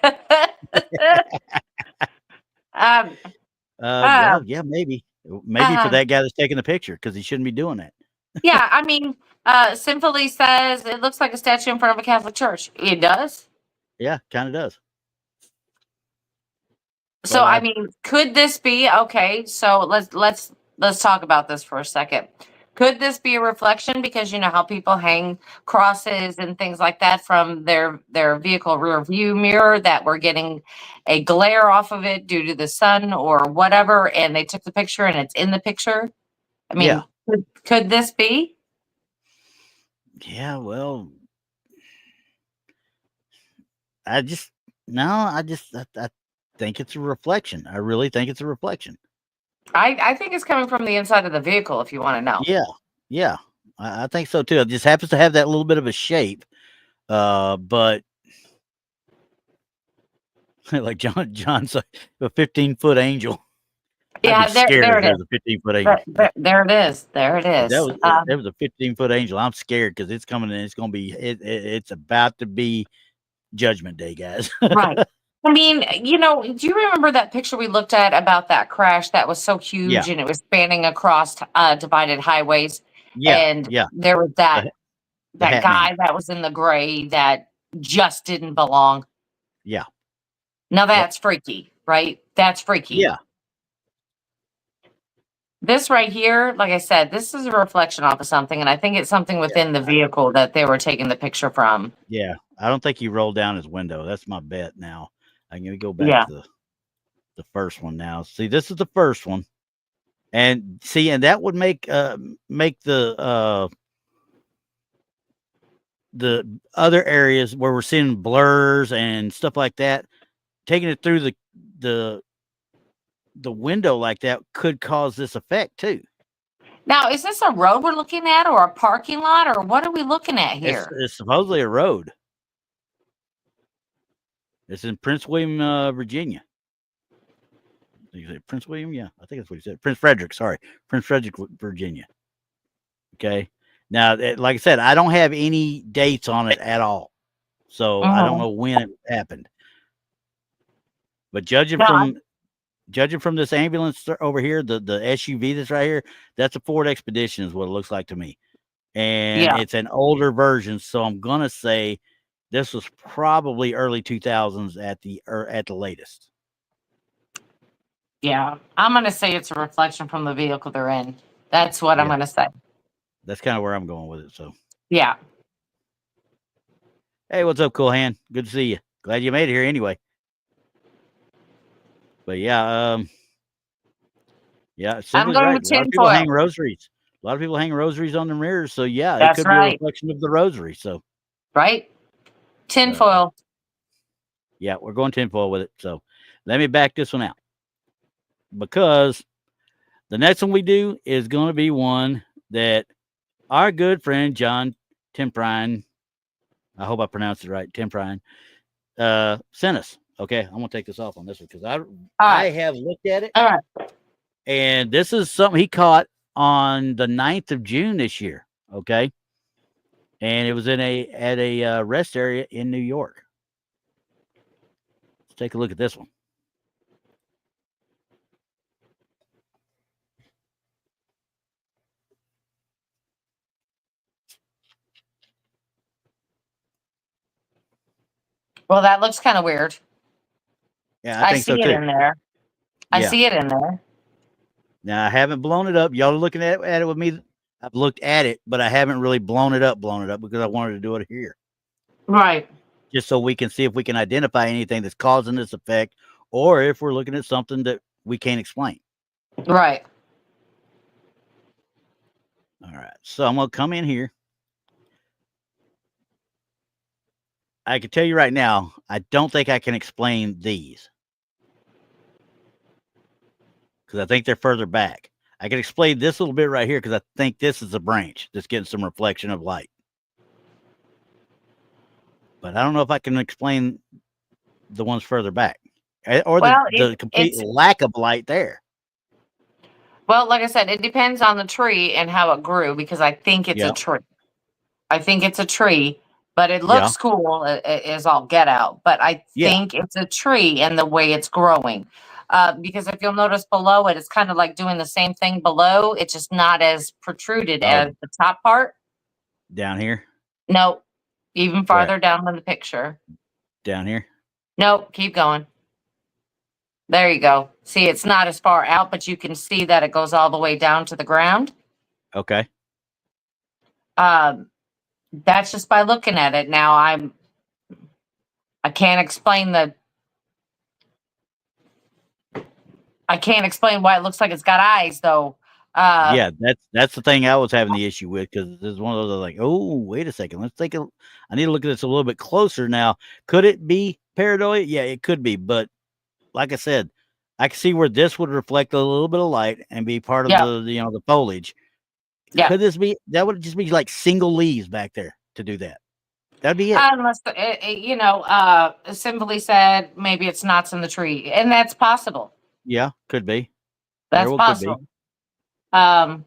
Well, yeah, maybe for that guy that's taking the picture, because he shouldn't be doing that. Yeah, I mean, Sinfully says it looks like a statue in front of a Catholic church. It does. Yeah, kind of does. So I mean, could this be okay? So let's talk about this for a second. Could this be a reflection? Because you know how people hang crosses and things like that from their vehicle rear view mirror, that we're getting a glare off of it due to the sun or whatever, and they took the picture and it's in the picture. I mean, could this be? Yeah, well, I think it's a reflection. I really think it's a reflection. I think it's coming from the inside of the vehicle, if you want to know. Yeah, I think so too. It just happens to have that little bit of a shape, but like John's a 15-foot angel. Yeah, there it is. A 15-foot angel. There it is. There it is. That was a 15-foot angel. I'm scared, because it's coming, and it's going to be. It's about to be Judgment Day, guys. Right. I mean, do you remember that picture we looked at about that crash that was so huge and it was spanning across divided highways? And there was that guy that was in the gray that just didn't belong. Yeah. Now that's freaky, right? That's freaky. Yeah. This right here, like I said, this is a reflection off of something, and I think it's something within the vehicle that they were taking the picture from. Yeah. I don't think he rolled down his window. That's my bet now. I'm going to go back to the first one now. See, this is the first one. And that would make the other areas where we're seeing blurs and stuff like that, taking it through the window like that could cause this effect too. Now, is this a road we're looking at, or a parking lot, or what are we looking at here? It's supposedly a road. It's in Prince William, Virginia. Did you say Prince William? Yeah, I think that's what he said. Prince Frederick, Virginia. Okay. Now, like I said, I don't have any dates on it at all, so I don't know when it happened. But judging from this ambulance over here, the SUV that's right here, that's a Ford Expedition is what it looks like to me. And it's an older version, so I'm going to say this was probably early 2000s at the latest. Yeah, I'm going to say it's a reflection from the vehicle they're in. That's what I'm going to say. That's kind of where I'm going with it, so. Yeah. Hey, what's up, Cool Hand? Good to see you. Glad you made it here anyway. But yeah, I'm going with tinfoil. A lot of people hang rosaries. A lot of people hang rosaries on their mirrors, so yeah, That's it could be a right. reflection of the rosary. So Right? Tinfoil. yeah, we're going tinfoil with it. So let me back this one out, because the next one we do is going to be one that our good friend John Temprine, I hope I pronounced it right, Temprine, sent us. Okay, I'm gonna take this off on this one because I right. have looked at it, All right. and this is something he caught on the 9th of June this year. Okay, and it was at a rest area in New York. Let's take a look at this one. Well, that looks kind of weird. Yeah, I think see so it too. in there. I Yeah. see it in there. Now I haven't blown it up. Y'all are looking at it with me. I've looked at it, but I haven't really blown it up because I wanted to do it here, Right. just so we can see if we can identify anything that's causing this effect, or if we're looking at something that we can't explain. Right. All right, so I'm gonna come in here. I can tell you right now, I don't think I can explain these because I think they're further back. I can explain this little bit right here because I think this is a branch that's getting some reflection of light. But I don't know if I can explain the ones further back, or the complete lack of light there. Well, like I said, it depends on the tree and how it grew, because I think it's a tree. I think it's a tree, but it looks cool is all get out. But I think it's a tree and the way it's growing. Because if you'll notice below it, it's kind of like doing the same thing below. It's just not as protruded as the top part. Down here? No, even farther down in the picture. Down here? Nope, keep going. There you go. See, it's not as far out, but you can see that it goes all the way down to the ground. Okay. That's just by looking at it. Now I can't explain why it looks like it's got eyes though. Yeah, that's the thing I was having the issue with, because this is one of those like, oh, wait a second, I need to look at this a little bit closer now. Could it be pareidolia? Yeah, it could be, but like I said, I can see where this would reflect a little bit of light and be part of the foliage. Yeah. Could this be, that would just be like single leaves back there to do that? That'd be it. Unless simply said, maybe it's knots in the tree, and that's possible. Yeah, could be. That's possible. Could be.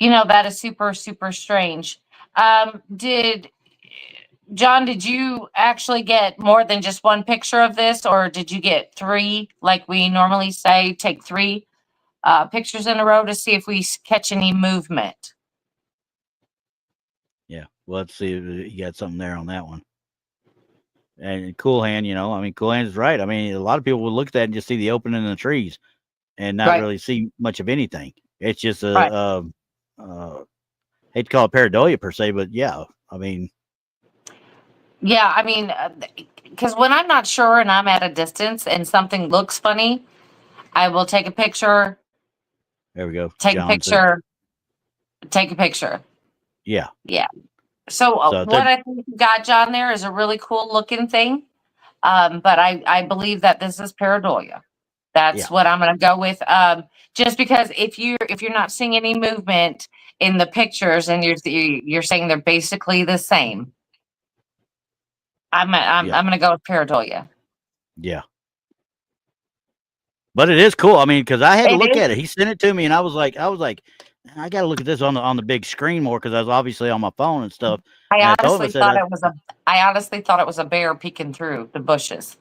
That is super, super strange. Did you actually get more than just one picture of this, or did you get 3, like we normally say, take 3 pictures in a row to see if we catch any movement? Yeah, well, let's see if you got something there on that one. And Cool Hand, Cool Hand is right. I mean, a lot of people would look at that and just see the opening in the trees and not really see much of anything. It's just hate to call it pareidolia per se, but yeah, I mean. Yeah, I mean, because when I'm not sure and I'm at a distance and something looks funny, I will take a picture. There we go. Take a picture. Yeah. Yeah. So what I think you got, John, there is a really cool looking thing. But I believe that this is pareidolia. That's what I'm going to go with. Just because if you're not seeing any movement in the pictures and you're saying they're basically the same, I'm going to go with pareidolia. Yeah. But it is cool. I mean, because I had to look at it. He sent it to me, and I was like, I got to look at this on the big screen more, because I was obviously on my phone and stuff. I honestly thought it was a bear peeking through the bushes.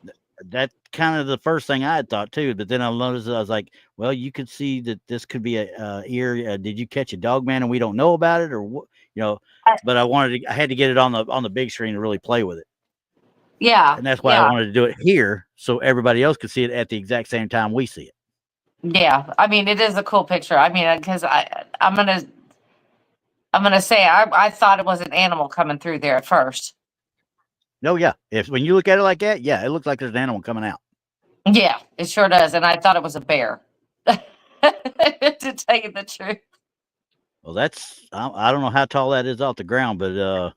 That kind of the first thing I had thought too. But then I noticed, I was like, well, you could see that this could be a ear. Did you catch a dog man and we don't know about it, or what? But I had to get it on the big screen to really play with it. Yeah. And that's why I wanted to do it here, so everybody else could see it at the exact same time we see it. Yeah, I mean, it is a cool picture. I mean, because I'm gonna say I thought it was an animal coming through there at first. No, yeah. When you look at it like that, yeah, it looks like there's an animal coming out. Yeah, it sure does. And I thought it was a bear. To tell you the truth. Well, that's I don't know how tall that is off the ground, but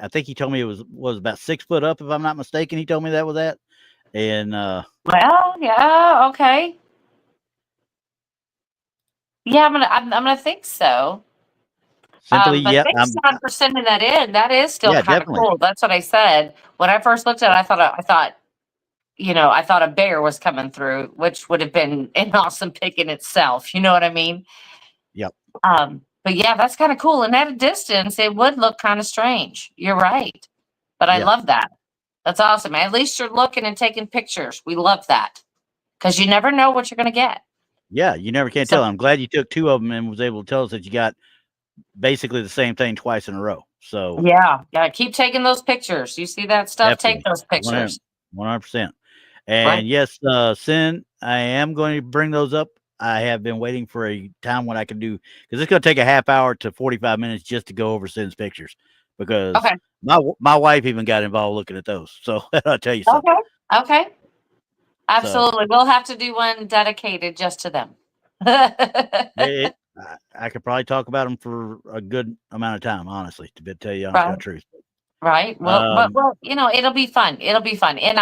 I think he told me it was about 6 foot up, if I'm not mistaken. He told me that was that, and Well, yeah, okay. Yeah, I'm gonna think so. simply, But yeah, thanks, John, for sending that in. That is still yeah, kind of definitely, cool. That's what I said when I first looked at it. I thought, I thought a bear was coming through, which would have been an awesome pic in itself. You know what I mean? yep, But yeah, that's kind of cool. And at a distance, it would look kind of strange. You're right. But I yeah, love that. That's awesome. At least you're looking and taking pictures. We love that because you never know what you're going to get. yeah. You never can So, tell. I'm glad you took 2 of them and was able to tell us that you got basically the same thing twice in a row. So yeah, keep taking those pictures. You see that stuff? Take definitely, those pictures. 100%. Right. And yes, Sin, I am going to bring those up. I have been waiting for a time when I can do, because it's going to take a half hour to 45 minutes just to go over Sin's pictures, because Okay. my wife even got involved looking at those. So I'll tell you something. Okay. Absolutely. We'll have to do one dedicated just to them. I could probably talk about them for a good amount of time, honestly, to tell you honest Right. God truth. Right. Well, it'll be fun. It'll be fun. And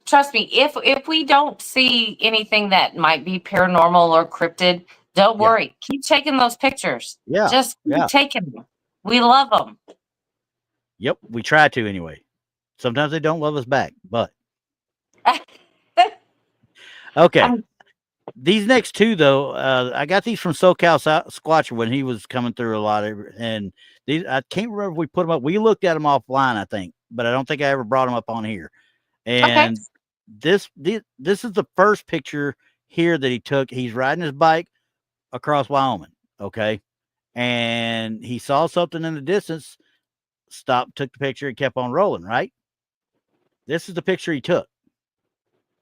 trust me, if we don't see anything that might be paranormal or cryptid, don't Yeah. worry. Keep taking those pictures. Yeah. Just keep Yeah. taking them. We love them. Yep. We try to anyway. Sometimes they don't love us back, but okay. These next 2, though, I got these from SoCal Squatcher when he was coming through a lot. And these, I can't remember if we put them up. We looked at them offline, I think, but I don't think I ever brought them up on here. And this is the first picture here that he took. He's riding his bike across Wyoming. Okay. And he saw something in the distance, stopped, took the picture, and kept on rolling, right? This is the picture he took.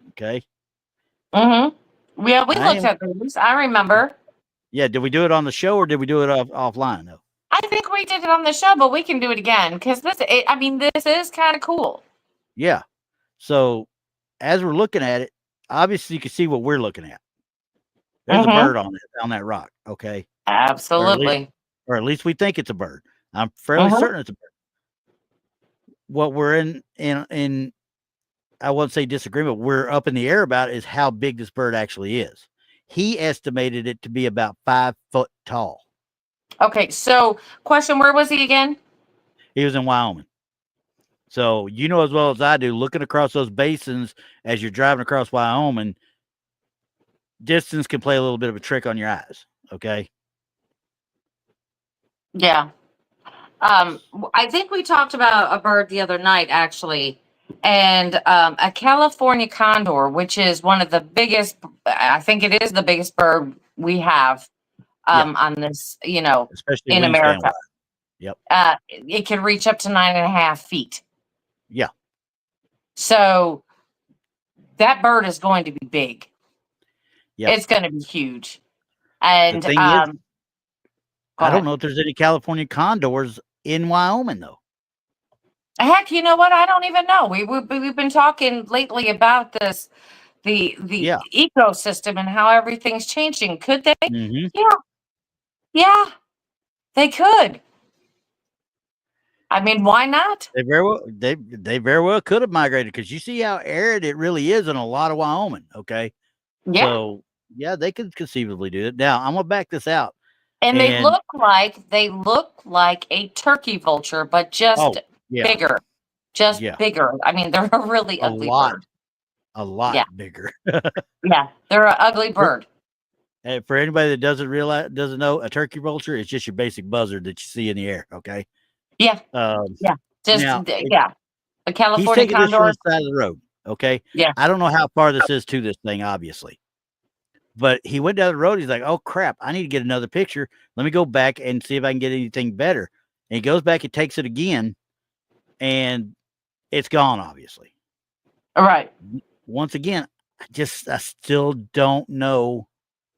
Okay. Mm-hmm. Yeah, we looked at these. I remember. Yeah, did we do it on the show or did we do it offline though? I think we did it on the show, but we can do it again because this is kind of cool. Yeah. So as we're looking at it, obviously you can see what we're looking at. There's a bird on that rock. Okay. Absolutely. Or at least we think it's a bird. I'm fairly certain it's a bird. What we're in I wouldn't say disagreement, we're up in the air about is how big this bird actually is. He estimated it to be about 5 foot tall. Okay, so question, where was he again? He was in Wyoming. So you know as well as I do, looking across those basins as you're driving across Wyoming, distance can play a little bit of a trick on your eyes. Okay. Yeah. I think we talked about a bird the other night, actually, and a California condor, which is one of the biggest, I think it is the biggest bird we have on this, especially in America. Yep. It can reach up to 9.5 feet. Yeah. So that bird is going to be big. Yeah. It's going to be huge. And the thing is, I don't know if there's any California condors in Wyoming though. Heck, you know what? I don't even know. We've been talking lately about this, the ecosystem and how everything's changing. Could they? Mm-hmm. Yeah, they could. I mean, why not? They very well could have migrated, because you see how arid it really is in a lot of Wyoming. Okay. Yeah. So yeah, they could conceivably do it. Now I'm gonna back this out. And they look like a turkey vulture, but just bigger. Just bigger. I mean, they're a really ugly bird. A lot bigger. Yeah, they're an ugly bird. And for anybody that doesn't know, a turkey vulture is just your basic buzzard that you see in the air. Okay. Yeah. Just now, a California he's taking condor. this from the side of the road. Okay. Yeah. I don't know how far this is to this thing, obviously. But he went down the road. He's like, oh, crap, I need to get another picture. Let me go back and see if I can get anything better. And he goes back and takes it again, and it's gone, obviously. All right. Once again, I still don't know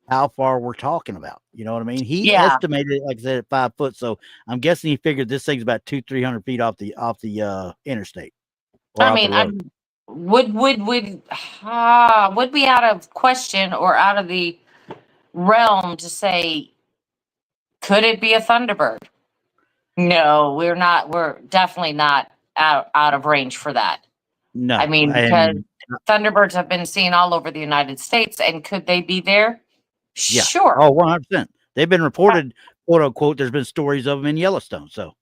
how far we're talking about. You know what I mean? He estimated it, like I said, at 5 foot. So I'm guessing he figured this thing's about 200-300 feet off the interstate. would be out of question or out of the realm to say, could it be a Thunderbird? No, we're not. We're definitely not out of range for that. No, I mean, because Thunderbirds have been seen all over the United States, and could they be there? yeah. Sure. Oh, 100%. They've been reported, quote unquote. There's been stories of them in Yellowstone. So,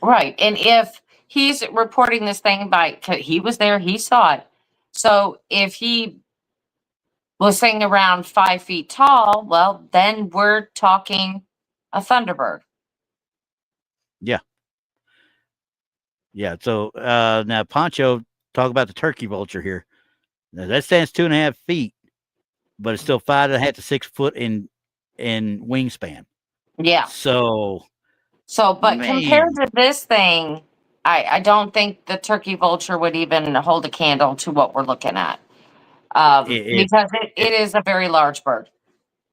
right. And if he's reporting this thing he was there, he saw it. So if he was saying around 5 feet tall, well, then we're talking a Thunderbird. yeah. Yeah. So now, Poncho, talk about the turkey vulture here. Now, that stands 2.5 feet, but it's still 5.5 to 6 foot in wingspan. Yeah. So, but compared to this thing, I don't think the turkey vulture would even hold a candle to what we're looking at. Because it is a very large bird.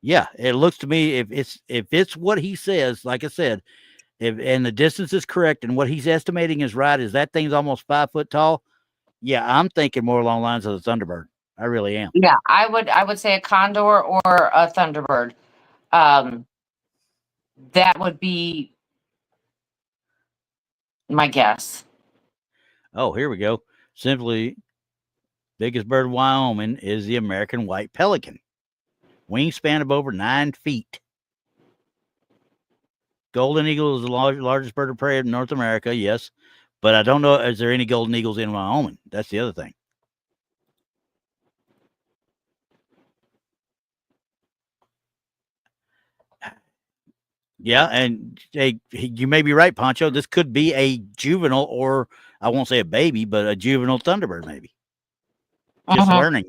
Yeah, it looks to me, if it's what he says, like I said, and the distance is correct and what he's estimating is right, is that thing's almost 5 foot tall. Yeah, I'm thinking more along the lines of the Thunderbird. I really am. Yeah, I would say a condor or a Thunderbird. That would be my guess. Oh, here we go. Simply, biggest bird in Wyoming is the American white pelican. Wingspan of over 9 feet. Golden eagle is the largest bird of prey in North America, yes. But I don't know, is there any golden eagles in Wyoming? That's the other thing. Yeah, and you may be right, Poncho. This could be a juvenile, or I won't say a baby, but a juvenile Thunderbird, maybe. Just learning,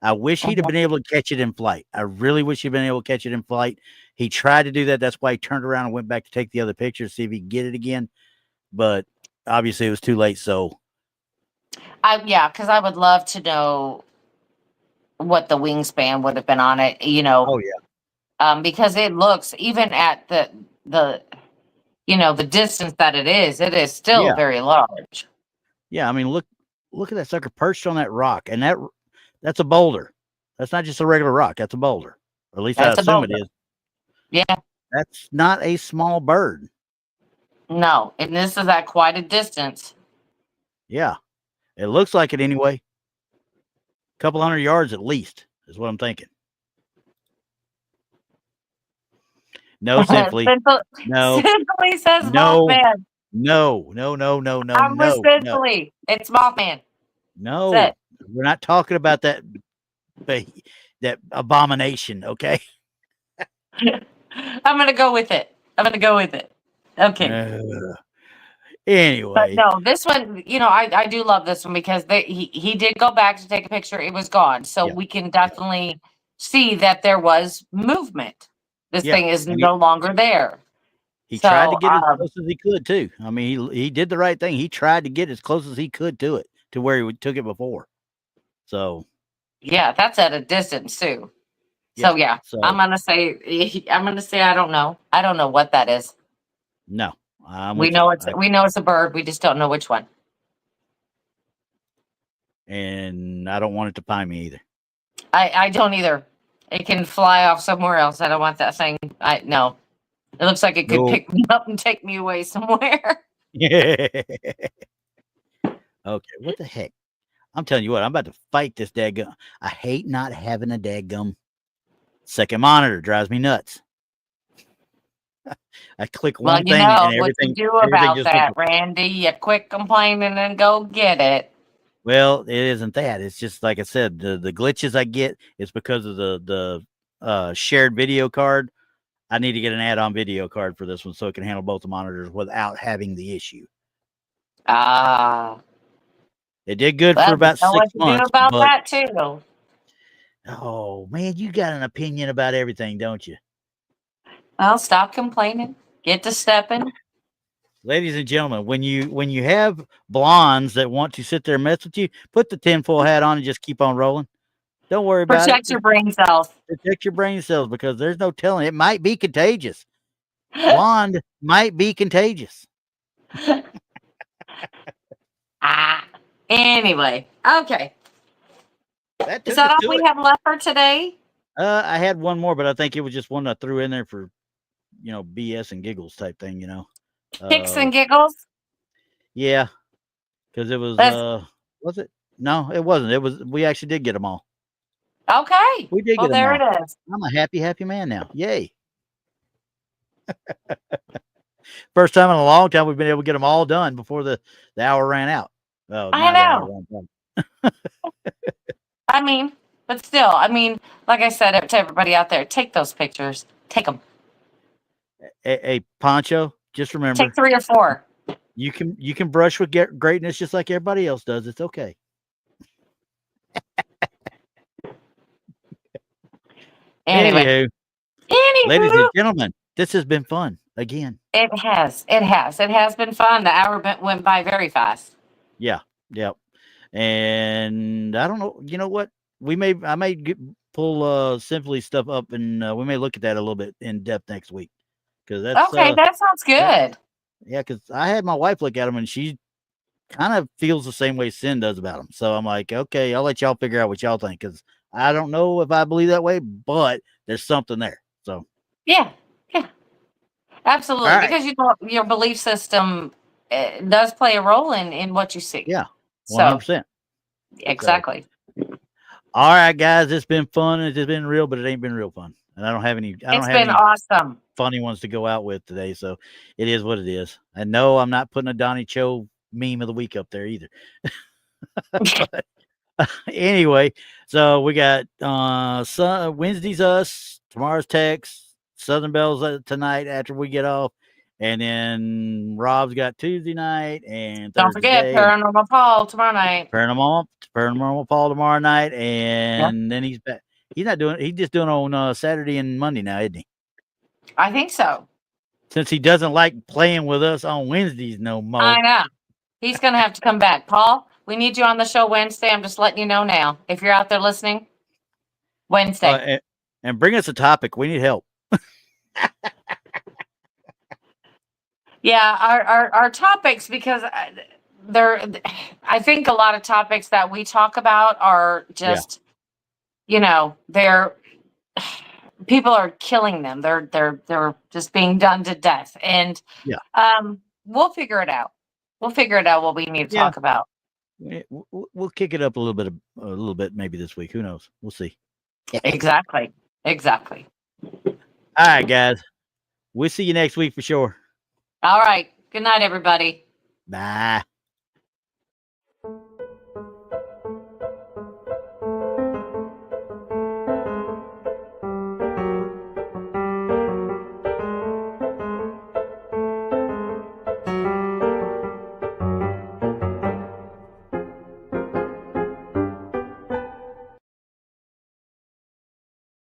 I wish he'd have been able to catch it in flight. I really wish he'd been able to catch it in flight. He tried to do that. That's why he turned around and went back to take the other picture to see if he could get it again. But obviously it was too late. So, because I would love to know what the wingspan would have been on it. Oh yeah. Because it looks, even at the the distance that it is still very large. Yeah, I mean, look at that sucker perched on that rock, and that's a boulder. That's not just a regular rock. That's a boulder. Or at least I assume it is. Yeah. That's not a small bird. No, and this is at quite a distance. Yeah, it looks like it anyway. A couple 100 yards at least is what I'm thinking. No, simply. No. Simply says No. Mothman. No. I'm with Simply. It's Mothman. No. We're not talking about that abomination, okay? I'm going to go with it. Okay. Anyway. But no, this one, I do love this one because he did go back to take a picture. It was gone. So we can definitely see that there was movement. This thing is no longer there. He tried to get as close as he could, too. I mean, he did the right thing. He tried to get as close as he could to it, to where he took it before. So. Yeah, that's at a distance, too. Yeah, so I'm going to say, I don't know. I don't know what that is. No. We know it's a bird. We just don't know which one. And I don't want it to find me either. I don't either. It can fly off somewhere else. I don't want that thing. No. It looks like it could pick me up and take me away somewhere. Yeah. Okay, what the heck? I'm telling you what, I'm about to fight this daggum. I hate not having a daggum second monitor. Drives me nuts. I click one thing and everything. What you do about that, Randy? You quit complaining and go get it. Well, it isn't that. It's just like I said, the glitches I get is because of the shared video card. I need to get an add-on video card for this one so it can handle both the monitors without having the issue. It did good for about 6 months. About that too. Oh man, you got an opinion about everything, don't you? Well, stop complaining. Get to stepping. Ladies and gentlemen, when you have blondes that want to sit there and mess with you, put the tinfoil hat on and just keep on rolling. Don't worry about it. Protect your brain cells. Protect your brain cells, because there's no telling. It might be contagious. Blonde might be contagious. Anyway, okay. That Is took that us all to we it. have left for today? I had one more, but I think it was just one I threw in there for, BS and giggles type thing, Kicks and giggles? Yeah, because it was, Let's, was it? No, it wasn't. It was, we actually did get them all. okay. We did Well, get them there all. it is. I'm a happy, happy man now. Yay. First time in a long time we've been able to get them all done before the hour ran out. Oh, I not the hour know. ran out. I mean, but still, like I said to everybody out there, take those pictures. Take them. Hey, Poncho, just remember, Take 3 or 4. you can brush with greatness just like everybody else does. It's okay. Anyway. Ladies and gentlemen, this has been fun again. It has. It has been fun. The hour went by very fast. Yeah. Yep. And I don't know. You know what? I may pull Simply stuff up, and we may look at that a little bit in depth next week. Because that's okay. That sounds good. Yeah, because I had my wife look at them, and she kind of feels the same way Sin does about them. So I'm like, okay, I'll let y'all figure out what y'all think, because I don't know if I believe that way, but there's something there. So yeah, absolutely. Right. Because your belief system does play a role in what you see. Yeah, 100%. So, exactly. So, all right, guys, it's been fun. It's been real, but it ain't been real fun. And I don't have any. It's been awesome. Funny ones to go out with today, so it is what it is. And no, I'm not putting a Donnie Cho meme of the week up there either. But, anyway, so we got Wednesday's us, tomorrow's Tex, Southern Bells tonight after we get off, and then Rob's got Tuesday night, and don't forget Paranormal Paul tomorrow night. Paranormal Paul tomorrow night, and then he's back. He's just doing on Saturday and Monday now, isn't he? I think so. Since he doesn't like playing with us on Wednesdays no more. I know. He's going to have to come back. Paul, we need you on the show Wednesday. I'm just letting you know now. If you're out there listening, Wednesday. And bring us a topic. We need help. Yeah, our topics, because I think a lot of topics that we talk about are just, they're people are killing them. They're just being done to death. And we'll figure it out. We'll figure it out what we need to talk about. We'll kick it up a little bit maybe this week. Who knows? We'll see. Exactly. All right, guys. We'll see you next week for sure. All right. Good night, everybody. Bye.